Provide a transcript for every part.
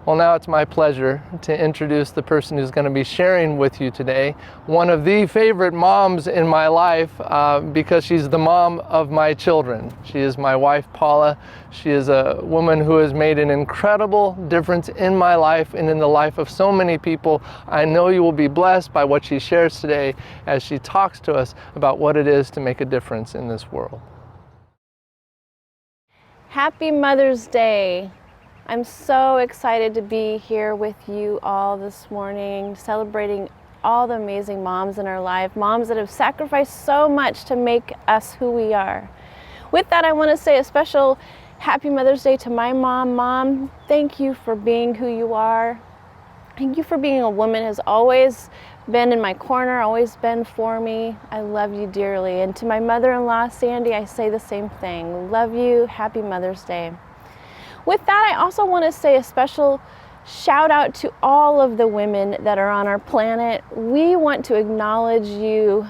Well, now it's my pleasure to introduce the person who's going to be sharing with you today, one of the favorite moms in my life because she's the mom of my children. She is my wife, Paula. She is a woman who has made an incredible difference in my life and in the life of so many people. I know you will be blessed by what she shares today as she talks to us about what it is to make a difference in this world. Happy Mother's Day. I'm so excited to be here with you all this morning, celebrating all the amazing moms in our life, moms that have sacrificed so much to make us who we are. With that, I want to say a special Happy Mother's Day to my mom. Mom, thank you for being who you are. Thank you for being a woman who has always been in my corner, always been for me. I love you dearly. And to my mother-in-law, Sandy, I say the same thing. Love you. Happy Mother's Day. With that, I also want to say a special shout out to all of the women that are on our planet. We want to acknowledge you,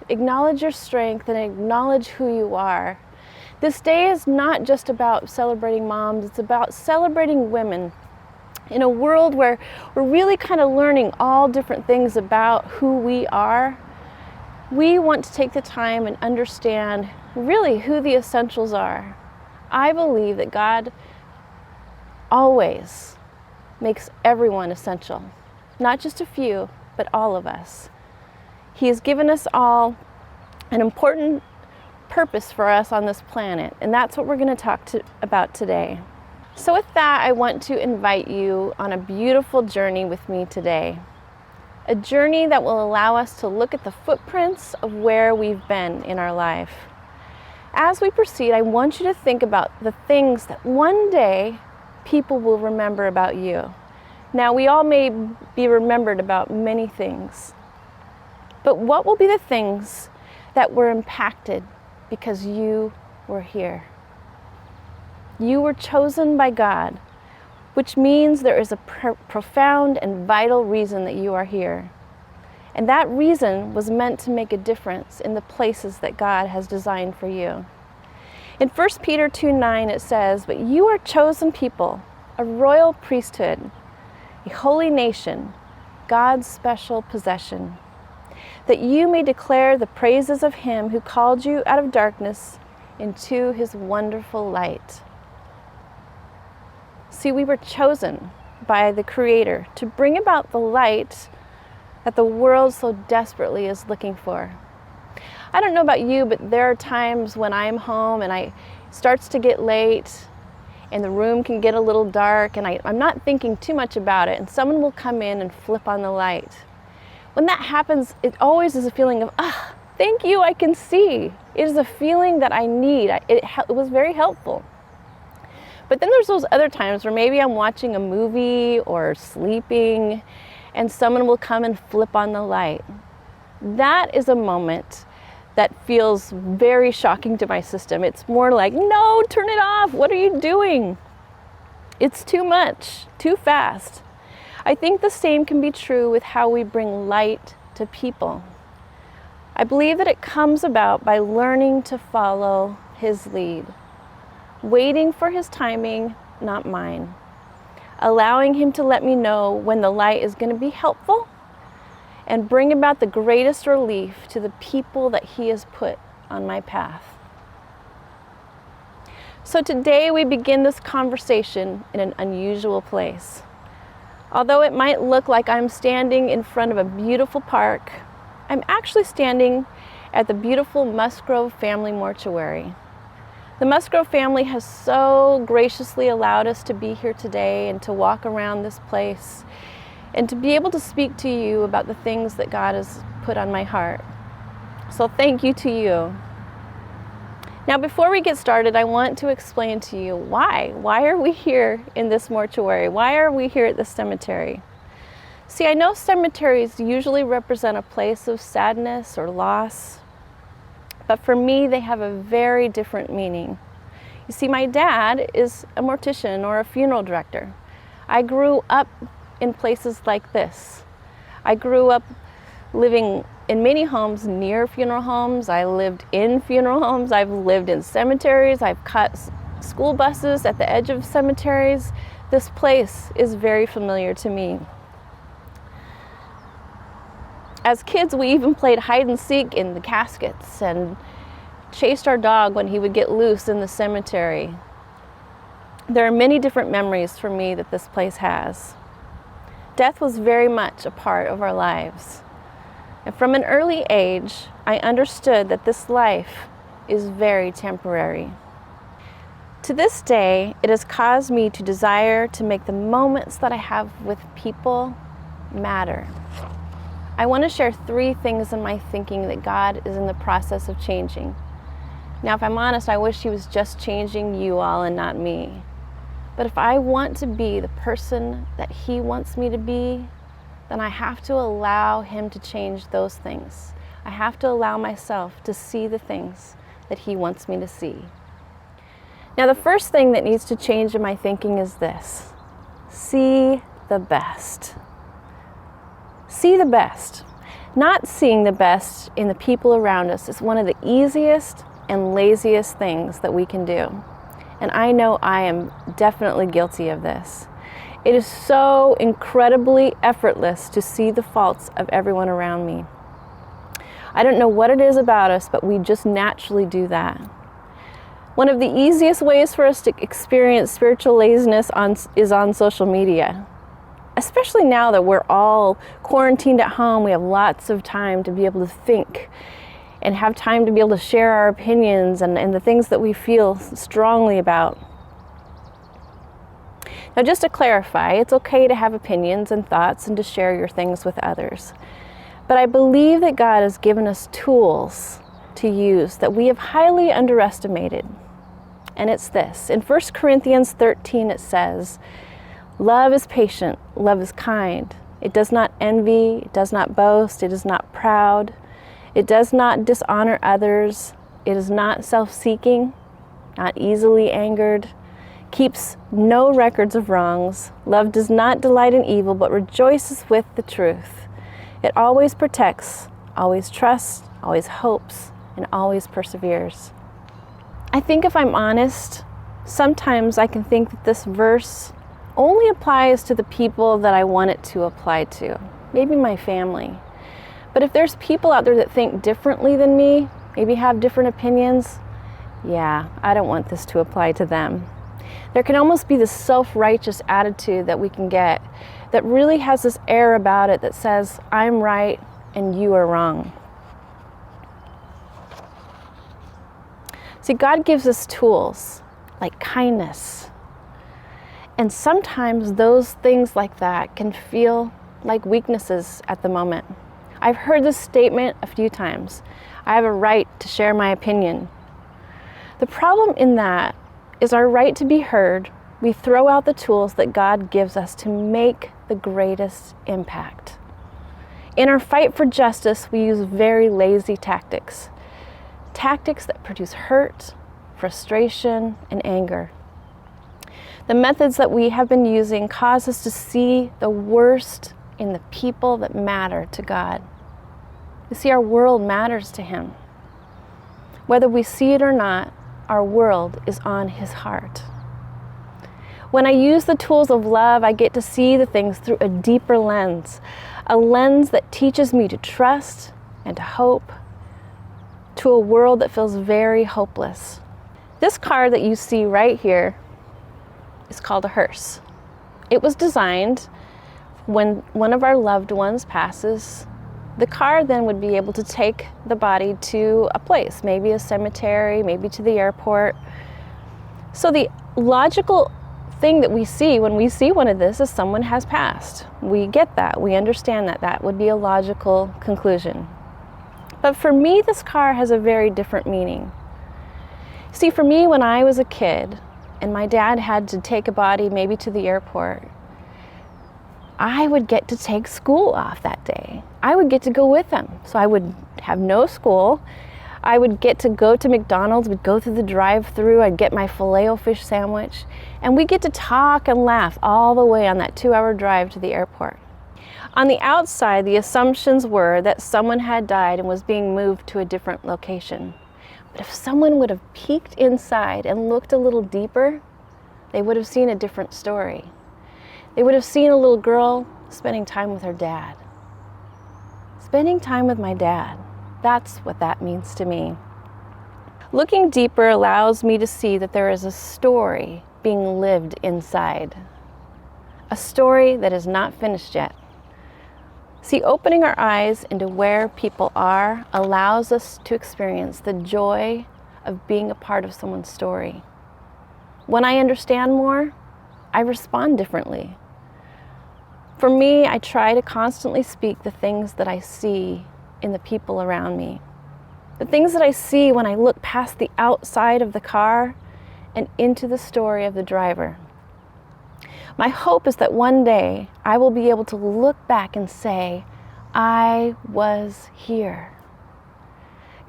acknowledge your strength, and acknowledge who you are. This day is not just about celebrating moms, it's about celebrating women. In a world where we're really kind of learning all different things about who we are, we want to take the time and understand really who the essentials are. I believe that God always makes everyone essential, not just a few, but all of us. He has given us all an important purpose for us on this planet, and that's what we're going to talk about today. So with that, I want to invite you on a beautiful journey with me today. A journey that will allow us to look at the footprints of where we've been in our life. As we proceed, I want you to think about the things that one day people will remember about you. Now, we all may be remembered about many things, but what will be the things that were impacted because you were here? You were chosen by God, which means there is a profound and vital reason that you are here. And that reason was meant to make a difference in the places that God has designed for you. In 1 Peter 2:9 it says, "But you are chosen people, a royal priesthood, a holy nation, God's special possession, that you may declare the praises of him who called you out of darkness into his wonderful light." See, we were chosen by the Creator to bring about the light that the world so desperately is looking for. I don't know about you, but there are times when I'm home and it starts to get late and the room can get a little dark and I'm not thinking too much about it and someone will come in and flip on the light. When that happens, it always is a feeling of, thank you, I can see. It is a feeling that I need. It was very helpful. But then there's those other times where maybe I'm watching a movie or sleeping and someone will come and flip on the light. That is a moment that feels very shocking to my system. It's more like, no, turn it off. What are you doing? It's too much, too fast. I think the same can be true with how we bring light to people. I believe that it comes about by learning to follow his lead, waiting for his timing, not mine, allowing him to let me know when the light is going to be helpful and bring about the greatest relief to the people that he has put on my path. So today we begin this conversation in an unusual place. Although it might look like I'm standing in front of a beautiful park, I'm actually standing at the beautiful Musgrove Family Mortuary. The Musgrove family has so graciously allowed us to be here today and to walk around this place and to be able to speak to you about the things that God has put on my heart. So thank you to you. Now, before we get started, I want to explain to you why. Why are we here in this mortuary? Why are we here at the cemetery? See, I know cemeteries usually represent a place of sadness or loss, but for me, they have a very different meaning. You see, my dad is a mortician or a funeral director. I grew up in places like this. I grew up living in many homes near funeral homes. I lived in funeral homes. I've lived in cemeteries. I've caught school buses at the edge of cemeteries. This place is very familiar to me. As kids, we even played hide and seek in the caskets and chased our dog when he would get loose in the cemetery. There are many different memories for me that this place has. Death was very much a part of our lives. And from an early age, I understood that this life is very temporary. To this day, it has caused me to desire to make the moments that I have with people matter. I want to share 3 things in my thinking that God is in the process of changing. Now, if I'm honest, I wish He was just changing you all and not me. But if I want to be the person that He wants me to be, then I have to allow Him to change those things. I have to allow myself to see the things that He wants me to see. Now, the first thing that needs to change in my thinking is this: see the best. See the best. Not seeing the best in the people around us is one of the easiest and laziest things that we can do. And I know I am definitely guilty of this. It is so incredibly effortless to see the faults of everyone around me. I don't know what it is about us, but we just naturally do that. One of the easiest ways for us to experience spiritual laziness is on social media. Especially now that we're all quarantined at home, we have lots of time to be able to think and have time to be able to share our opinions and the things that we feel strongly about. Now, just to clarify, it's okay to have opinions and thoughts and to share your things with others. But I believe that God has given us tools to use that we have highly underestimated. And it's this. In 1 Corinthians 13, it says, "Love is patient, love is kind. It does not envy, it does not boast, it is not proud. It does not dishonor others. It is not self-seeking, not easily angered, keeps no records of wrongs. Love does not delight in evil, but rejoices with the truth. It always protects, always trusts, always hopes, and always perseveres." I think if I'm honest, sometimes I can think that this verse only applies to the people that I want it to apply to, maybe my family. But if there's people out there that think differently than me, maybe have different opinions, yeah, I don't want this to apply to them. There can almost be this self-righteous attitude that we can get that really has this air about it that says, I'm right and you are wrong. See, God gives us tools like kindness. And sometimes those things like that can feel like weaknesses at the moment. I've heard this statement a few times. I have a right to share my opinion. The problem in that is our right to be heard. We throw out the tools that God gives us to make the greatest impact. In our fight for justice, we use very lazy tactics. Tactics that produce hurt, frustration, and anger. The methods that we have been using cause us to see the worst in the people that matter to God. You see, our world matters to Him. Whether we see it or not, our world is on His heart. When I use the tools of love, I get to see the things through a deeper lens, a lens that teaches me to trust and to hope to a world that feels very hopeless. This car that you see right here is called a hearse. It was designed when one of our loved ones passes. The car then would be able to take the body to a place, maybe a cemetery, maybe to the airport. So the logical thing that we see when we see one of this is someone has passed. We get that, we understand that. That would be a logical conclusion. But for me, this car has a very different meaning. See, for me, when I was a kid and my dad had to take a body maybe to the airport, I would get to take school off that day. I would get to go with him. So I would have no school. I would get to go to McDonald's, we'd go through the drive-thru, I'd get my Filet-O-Fish sandwich, and we'd get to talk and laugh all the way on that 2-hour drive to the airport. On the outside, the assumptions were that someone had died and was being moved to a different location. But if someone would have peeked inside and looked a little deeper, they would have seen a different story. They would have seen a little girl spending time with her dad. Spending time with my dad, that's what that means to me. Looking deeper allows me to see that there is a story being lived inside. A story that is not finished yet. See, opening our eyes into where people are allows us to experience the joy of being a part of someone's story. When I understand more, I respond differently. For me, I try to constantly speak the things that I see in the people around me. The things that I see when I look past the outside of the car and into the story of the driver. My hope is that one day I will be able to look back and say, I was here.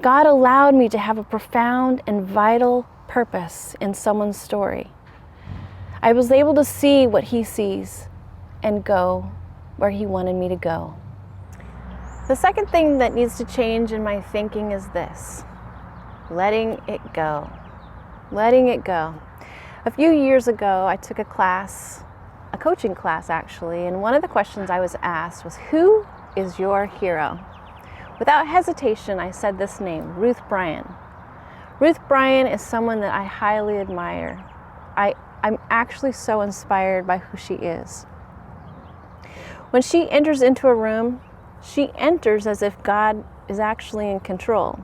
God allowed me to have a profound and vital purpose in someone's story. I was able to see what He sees and go where He wanted me to go. The second thing that needs to change in my thinking is this: letting it go. Letting it go. A few years ago, I took a class, a coaching class actually, and one of the questions I was asked was, who is your hero? Without hesitation, I said this name, Ruth Bryan. Ruth Bryan is someone that I highly admire. I'm actually so inspired by who she is. When she enters into a room, she enters as if God is actually in control.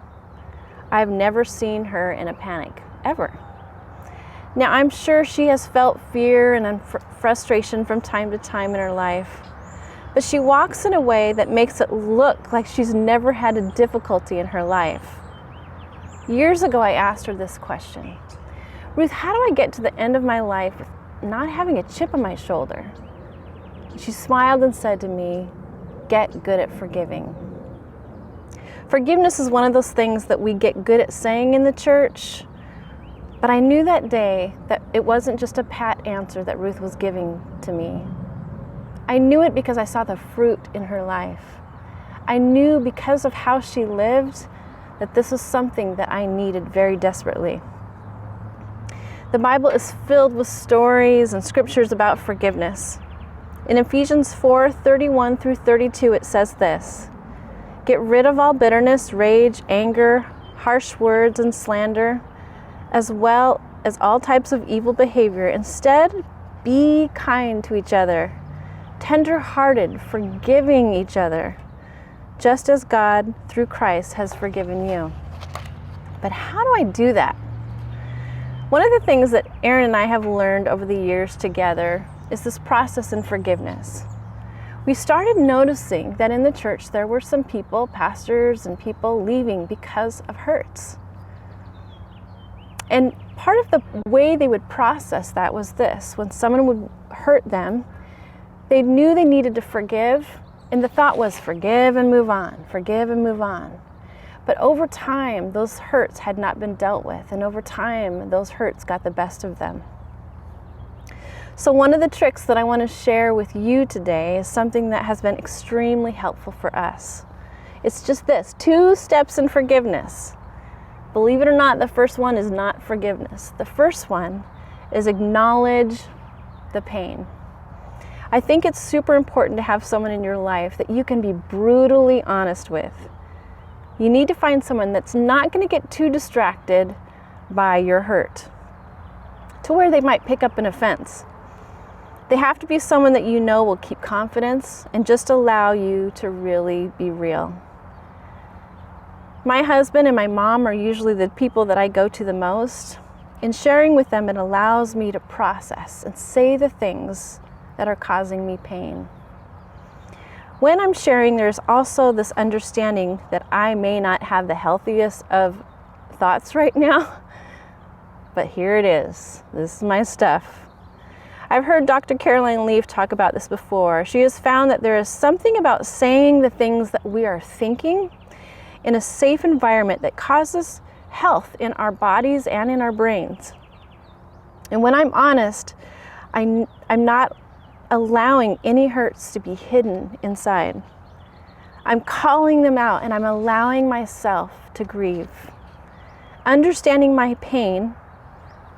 I've never seen her in a panic, ever. Now, I'm sure she has felt fear and frustration from time to time in her life, but she walks in a way that makes it look like she's never had a difficulty in her life. Years ago, I asked her this question: Ruth, how do I get to the end of my life with not having a chip on my shoulder? She smiled and said to me, get good at forgiving. Forgiveness is one of those things that we get good at saying in the church, but I knew that day that it wasn't just a pat answer that Ruth was giving to me. I knew it because I saw the fruit in her life. I knew because of how she lived that this was something that I needed very desperately. The Bible is filled with stories and scriptures about forgiveness. In Ephesians 4:31 through 32, it says this: get rid of all bitterness, rage, anger, harsh words, and slander, as well as all types of evil behavior. Instead, be kind to each other, tender-hearted, forgiving each other, just as God, through Christ, has forgiven you. But how do I do that? One of the things that Aaron and I have learned over the years together is this process in forgiveness. We started noticing that in the church there were some people, pastors and people, leaving because of hurts. And part of the way they would process that was this: when someone would hurt them, they knew they needed to forgive, and the thought was forgive and move on, forgive and move on. But over time, those hurts had not been dealt with, and over time, those hurts got the best of them. So one of the tricks that I want to share with you today is something that has been extremely helpful for us. It's just this: 2 steps in forgiveness. Believe it or not, the first one is not forgiveness. The first one is acknowledge the pain. I think it's super important to have someone in your life that you can be brutally honest with. You need to find someone that's not going to get too distracted by your hurt to where they might pick up an offense. They have to be someone that you know will keep confidence and just allow you to really be real. My husband and my mom are usually the people that I go to the most. In sharing with them, it allows me to process and say the things that are causing me pain. When I'm sharing, there's also this understanding that I may not have the healthiest of thoughts right now, but here it is. This is my stuff. I've heard Dr. Caroline Leaf talk about this before. She has found that there is something about saying the things that we are thinking in a safe environment that causes health in our bodies and in our brains. And when I'm honest, I'm not allowing any hurts to be hidden inside. I'm calling them out and I'm allowing myself to grieve. Understanding my pain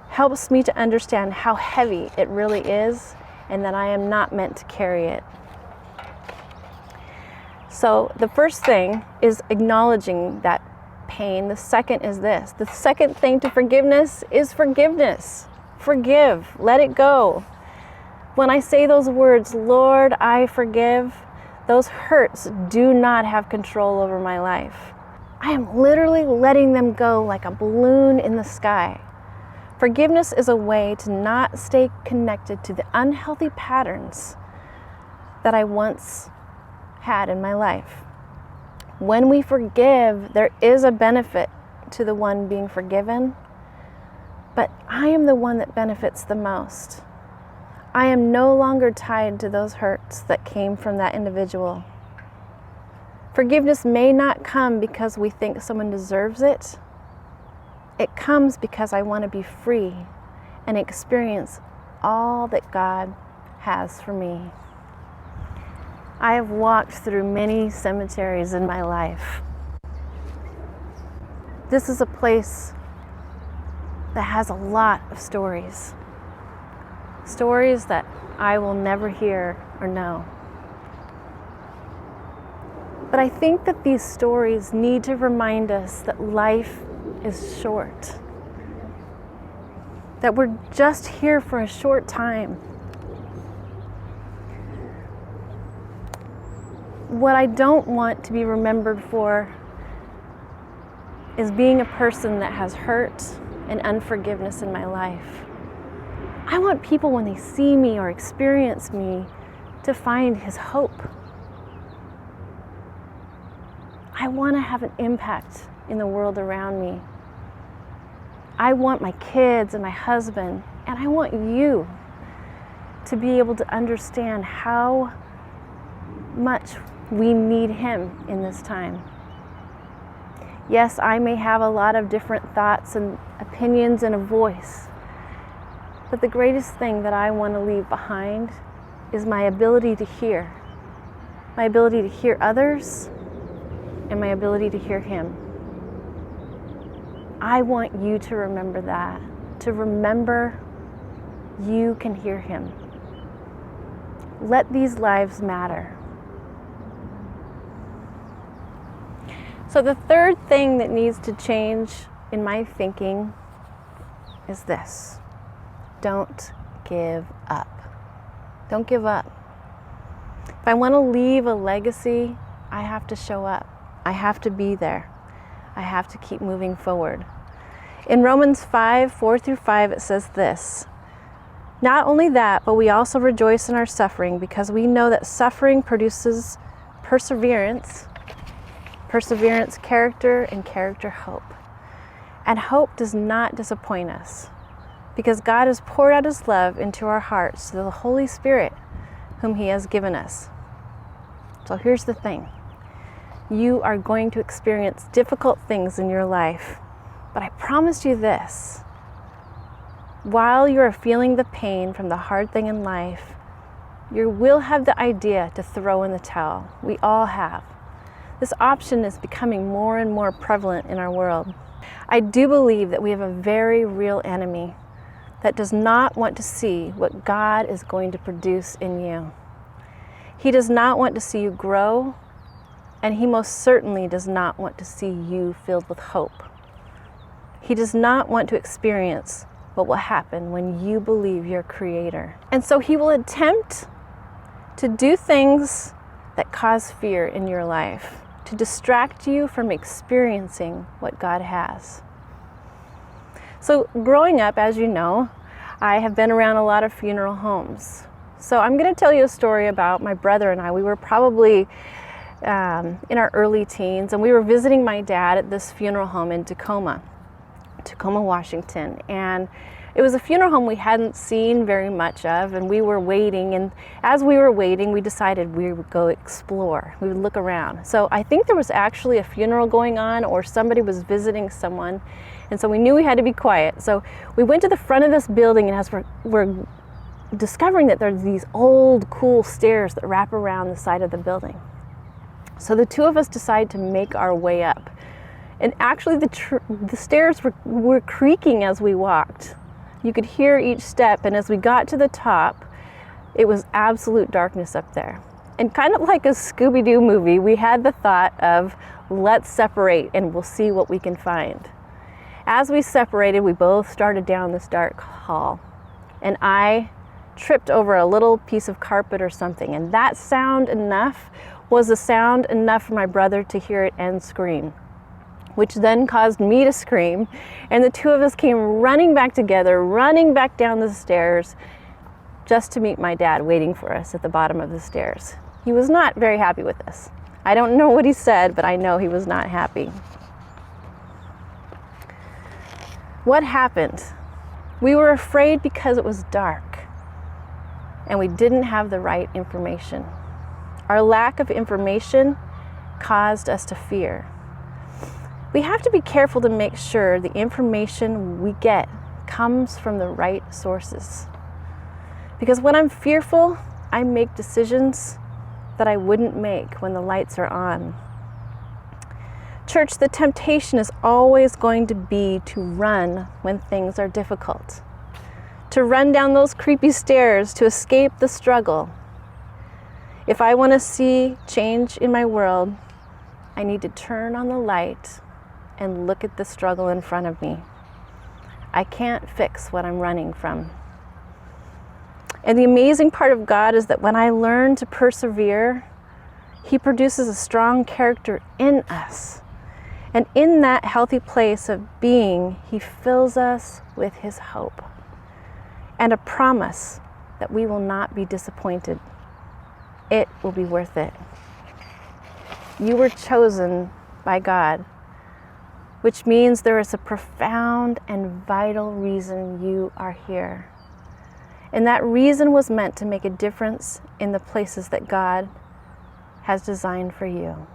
helps me to understand how heavy it really is and that I am not meant to carry it. So the first thing is acknowledging that pain. The second is this. The second thing to forgiveness is forgiveness. Forgive. Let it go. When I say those words, Lord, I forgive, those hurts do not have control over my life. I am literally letting them go like a balloon in the sky. Forgiveness is a way to not stay connected to the unhealthy patterns that I once had in my life. When we forgive, there is a benefit to the one being forgiven, but I am the one that benefits the most. I am no longer tied to those hurts that came from that individual. Forgiveness may not come because we think someone deserves it. It comes because I want to be free and experience all that God has for me. I have walked through many cemeteries in my life. This is a place that has a lot of stories. Stories that I will never hear or know. But I think that these stories need to remind us that life is short. That we're just here for a short time. What I don't want to be remembered for is being a person that has hurt and unforgiveness in my life. I want people, when they see me or experience me, to find His hope. I want to have an impact in the world around me. I want my kids and my husband, and I want you to be able to understand how much we need Him in this time. Yes, I may have a lot of different thoughts and opinions and a voice, but the greatest thing that I want to leave behind is my ability to hear. My ability to hear others and my ability to hear Him. I want you to remember that, to remember you can hear Him. Let these lives matter. So the third thing that needs to change in my thinking is this. Don't give up. Don't give up. If I want to leave a legacy, I have to show up. I have to be there. I have to keep moving forward. In Romans 5:4-5, it says this. Not only that, but we also rejoice in our suffering because we know that suffering produces perseverance, character, and character, hope. And hope does not disappoint us because God has poured out His love into our hearts through the Holy Spirit whom He has given us. So here's the thing. You are going to experience difficult things in your life, but I promise you this. While you are feeling the pain from the hard thing in life, you will have the idea to throw in the towel. We all have. This option is becoming more and more prevalent in our world. I do believe that we have a very real enemy that does not want to see what God is going to produce in you. He does not want to see you grow, and he most certainly does not want to see you filled with hope. He does not want to experience what will happen when you believe your Creator. And so he will attempt to do things that cause fear in your life, to distract you from experiencing what God has. So growing up, as you know, I have been around a lot of funeral homes. So I'm going to tell you a story about my brother and I. We were probably in our early teens, and we were visiting my dad at this funeral home in Tacoma, Washington. And it was a funeral home we hadn't seen very much of, and we were waiting. And as we were waiting, we decided we would go explore. We would look around. So I think there was actually a funeral going on, or somebody was visiting someone. And so we knew we had to be quiet. So we went to the front of this building, and as we're discovering that there's these old, cool stairs that wrap around the side of the building. So the two of us decided to make our way up. And actually the stairs were creaking as we walked. You could hear each step, and as we got to the top, It was absolute darkness up there. And kind of like a Scooby-Doo movie, we had the thought of, let's separate and we'll see what we can find. As we separated, we both started down this dark hall. And I tripped over a little piece of carpet or something. And that sound enough was a sound enough for my brother to hear it and scream, which then caused me to scream. And the two of us came running back together, running back down the stairs, just to meet my dad waiting for us at the bottom of the stairs. He was not very happy with us. I don't know what he said, but I know he was not happy. What happened? We were afraid because it was dark and we didn't have the right information. Our lack of information caused us to fear. We have to be careful to make sure the information we get comes from the right sources. Because when I'm fearful, I make decisions that I wouldn't make when the lights are on. Church, the temptation is always going to be to run when things are difficult, to run down those creepy stairs to escape the struggle. If I want to see change in my world, I need to turn on the light and look at the struggle in front of me. I can't fix what I'm running from. And the amazing part of God is that when I learn to persevere, He produces a strong character in us. And in that healthy place of being, He fills us with His hope and a promise that we will not be disappointed. It will be worth it. You were chosen by God, which means there is a profound and vital reason you are here. And that reason was meant to make a difference in the places that God has designed for you.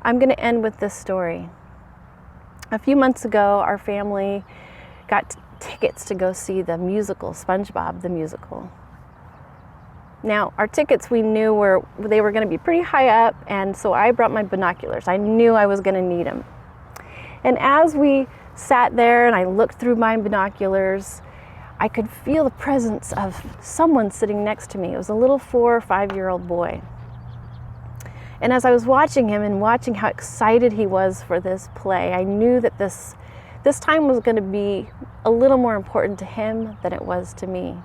I'm going to end with this story. A few months ago, our family got tickets to go see the musical, SpongeBob the Musical. Now, our tickets we knew they were going to be pretty high up, and so I brought my binoculars. I knew I was going to need them. And as we sat there and I looked through my binoculars, I could feel the presence of someone sitting next to me. It was a little 4 or 5-year-old boy. And as I was watching him and watching how excited he was for this play, I knew that this time was going to be a little more important to him than it was to me.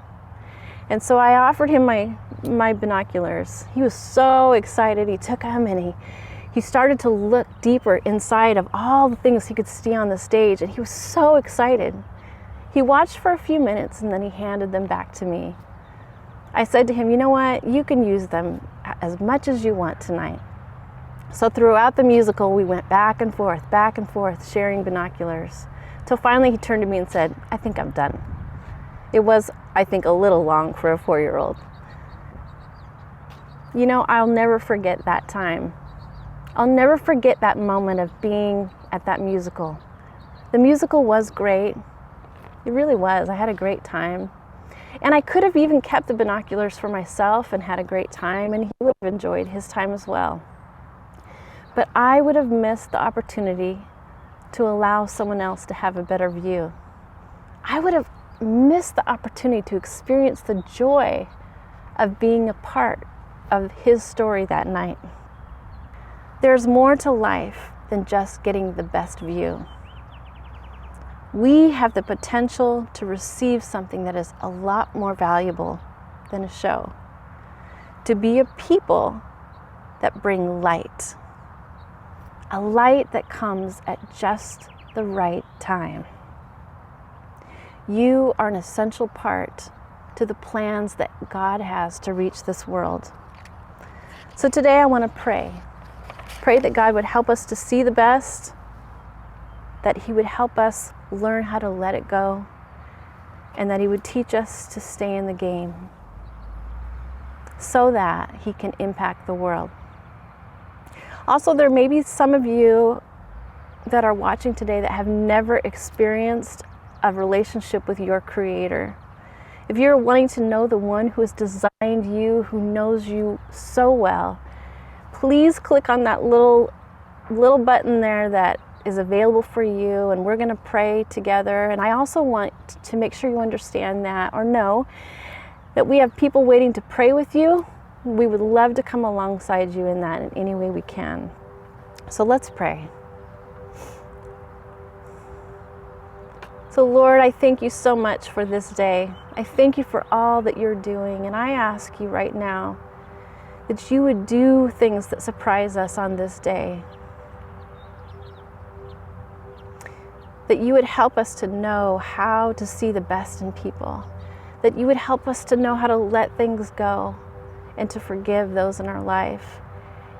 And so I offered him my binoculars. He was so excited. He took them and he started to look deeper inside of all the things he could see on the stage, and he was so excited. He watched for a few minutes and then he handed them back to me. I said to him, you know what, you can use them as much as you want tonight. So throughout the musical, we went back and forth, sharing binoculars, till finally he turned to me and said, I think I'm done. It was, I think, a little long for a 4-year-old. You know, I'll never forget that time. I'll never forget that moment of being at that musical. The musical was great. It really was. I had a great time. And I could have even kept the binoculars for myself and had a great time, and he would have enjoyed his time as well. But I would have missed the opportunity to allow someone else to have a better view. I would have missed the opportunity to experience the joy of being a part of his story that night. There's more to life than just getting the best view. We have the potential to receive something that is a lot more valuable than a show. To be a people that bring light. A light that comes at just the right time. You are an essential part to the plans that God has to reach this world. So today I want to pray. Pray that God would help us to see the best, that He would help us learn how to let it go, and that He would teach us to stay in the game so that He can impact the world. Also, there may be some of you that are watching today that have never experienced a relationship with your Creator. If you're wanting to know the one who has designed you, who knows you so well, please click on that little button there that is available for you, and we're going to pray together. And I also want to make sure you understand that, or know that we have people waiting to pray with you. We would love to come alongside you in that in any way we can. So let's pray. So Lord, I thank you so much for this day. I thank you for all that you're doing, and I ask you right now that you would do things that surprise us on this day. That you would help us to know how to see the best in people. That you would help us to know how to let things go and to forgive those in our life.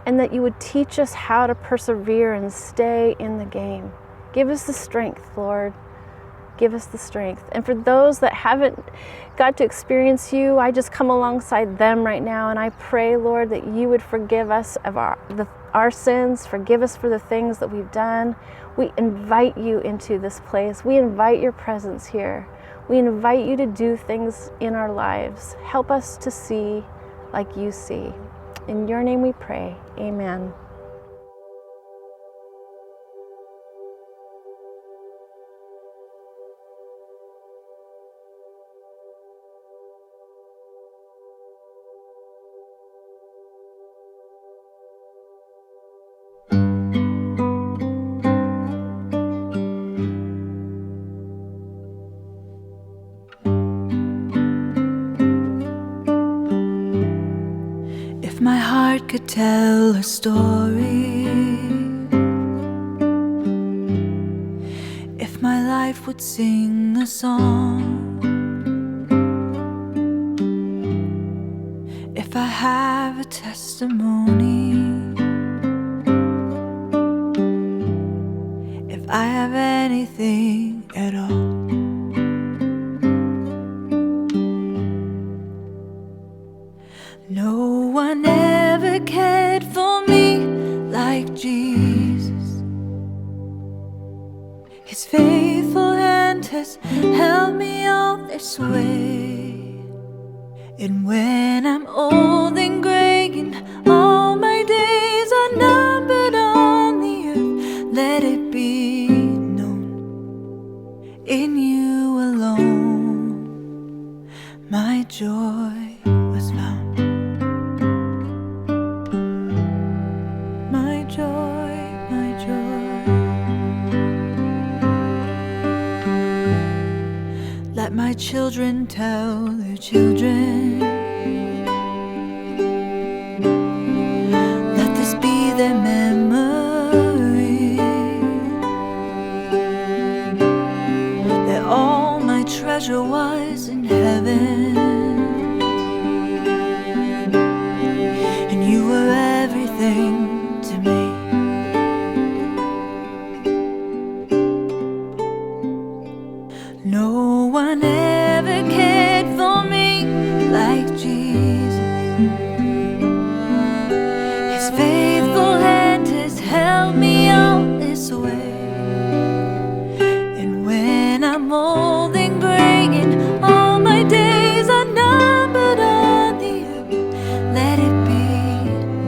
And that you would teach us how to persevere and stay in the game. Give us the strength, Lord. Give us the strength. And for those that haven't got to experience you, I just come alongside them right now, and I pray, Lord, that you would forgive us of our sins, forgive us for the things that we've done. We invite you into this place. We invite your presence here. We invite you to do things in our lives. Help us to see like you see. In your name we pray. Amen. If my heart could tell a story, if my life would sing a song, if I have a testimony, if I have anything at all, no one ever cared for me like Jesus. His faithful hand has held me all this way. And when I'm old and gray and all my days are numbered on the earth, let it be known, in you alone my joy was found. My joy, my joy. Let my children tell their children, let this be their memory, that all my treasure was in heaven, and you were everything to me. No one ever cared for me like Jesus. His faithful hand has held me all this way. And when I'm old and gray and all my days are numbered on the earth, let it be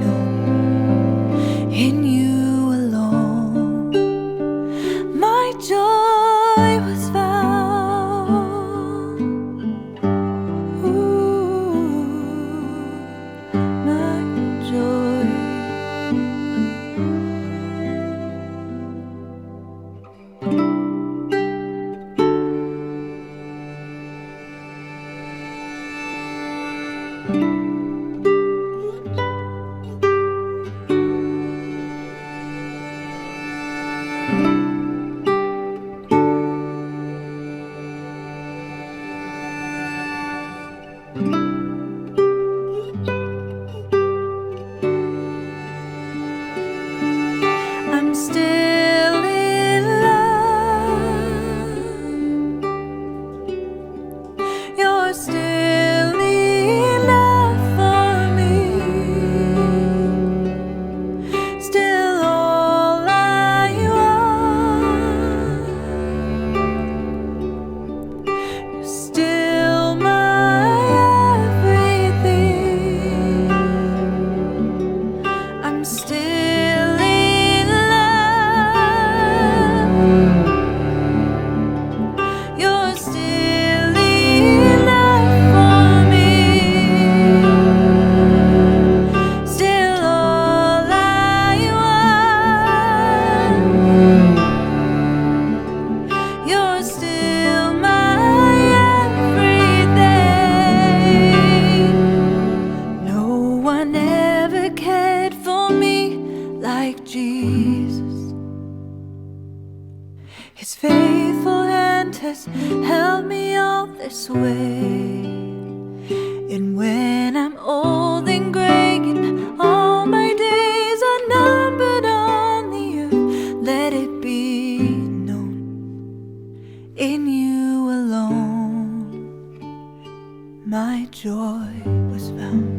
known, in you alone my joy was found. My joy. I'm still in love. You're still enough for me. Still all I want. You're still my this way. And when I'm old and gray and all my days are numbered on the earth, let it be known, in you alone my joy was found.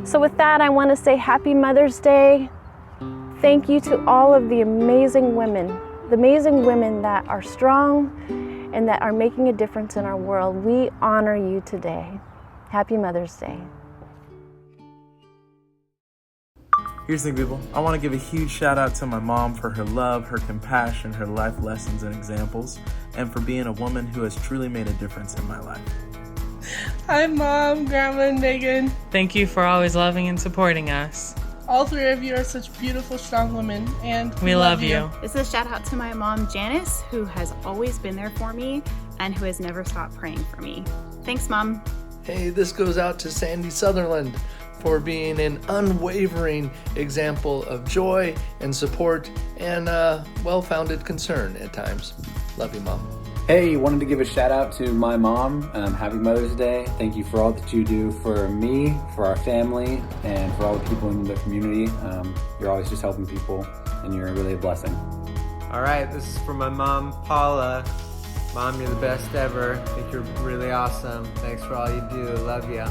So with that, I want to say Happy Mother's Day. Thank you to all of the amazing women that are strong and that are making a difference in our world. We honor you today. Happy Mother's Day. Here's the thing, people. I want to give a huge shout out to my mom for her love, her compassion, her life lessons and examples, and for being a woman who has truly made a difference in my life. Hi, Mom, Grandma, and Megan. Thank you for always loving and supporting us. All three of you are such beautiful, strong women, and We love you. This is a shout out to my mom, Janice, who has always been there for me and who has never stopped praying for me. Thanks, Mom. Hey, this goes out to Sandy Sutherland for being an unwavering example of joy and support and well-founded concern at times. Love you, Mom. Hey, wanted to give a shout out to my mom. Happy Mother's Day. Thank you for all that you do for me, for our family, and for all the people in the community. You're always just helping people, and you're really a blessing. All right, this is for my mom, Paula. Mom, you're the best ever. I think you're really awesome. Thanks for all you do. Love you.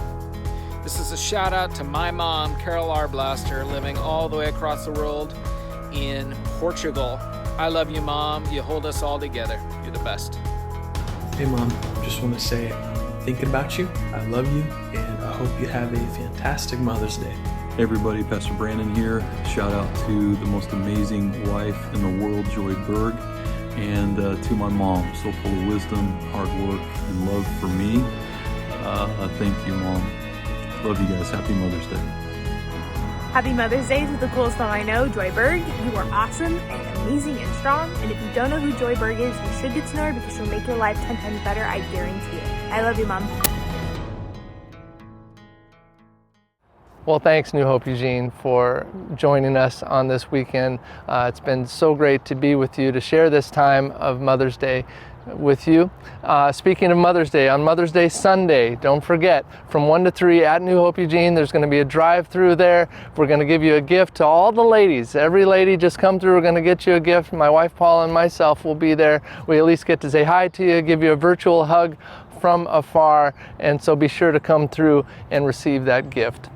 This is a shout out to my mom, Carol Arblaster, living all the way across the world in Portugal. I love you, Mom. You hold us all together. You're the best. Hey, Mom. Just want to say, thinking about you, I love you, and I hope you have a fantastic Mother's Day. Hey everybody, Pastor Brandon here. Shout out to the most amazing wife in the world, Joy Berg, and to my mom, so full of wisdom, hard work, and love for me. Thank you, Mom. Love you guys. Happy Mother's Day. Happy Mother's Day to the coolest mom I know, Joy Berg. You are awesome and amazing and strong. And if you don't know who Joy Berg is, you should get to know her because she'll make your life 10 times better, I guarantee it. I love you, Mom. Well, thanks, New Hope Eugene, for joining us on this weekend. It's been so great to be with you, to share this time of Mother's Day with you. Speaking of Mother's Day, on Mother's Day Sunday, don't forget, from 1 to 3 at New Hope Eugene, there's going to be a drive-through there. We're going to give you a gift to all the ladies. Every lady just come through, we're going to get you a gift. My wife Paula and myself will be there. We at least get to say hi to you, give you a virtual hug from afar, and so be sure to come through and receive that gift.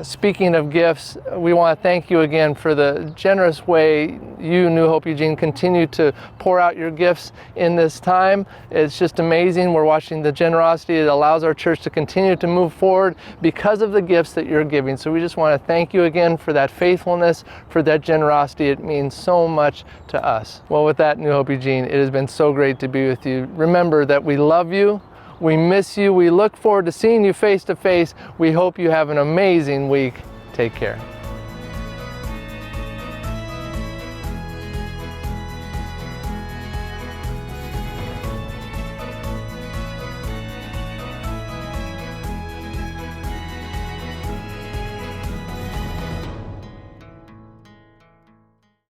Speaking of gifts, we want to thank you again for the generous way you, New Hope Eugene, continue to pour out your gifts in this time. It's just amazing. We're watching the generosity. It allows our church to continue to move forward because of the gifts that you're giving. So we just want to thank you again for that faithfulness, for that generosity. It means so much to us. Well, with that, New Hope Eugene, it has been so great to be with you. Remember that we love you. We miss you. We look forward to seeing you face to face. We hope you have an amazing week. Take care.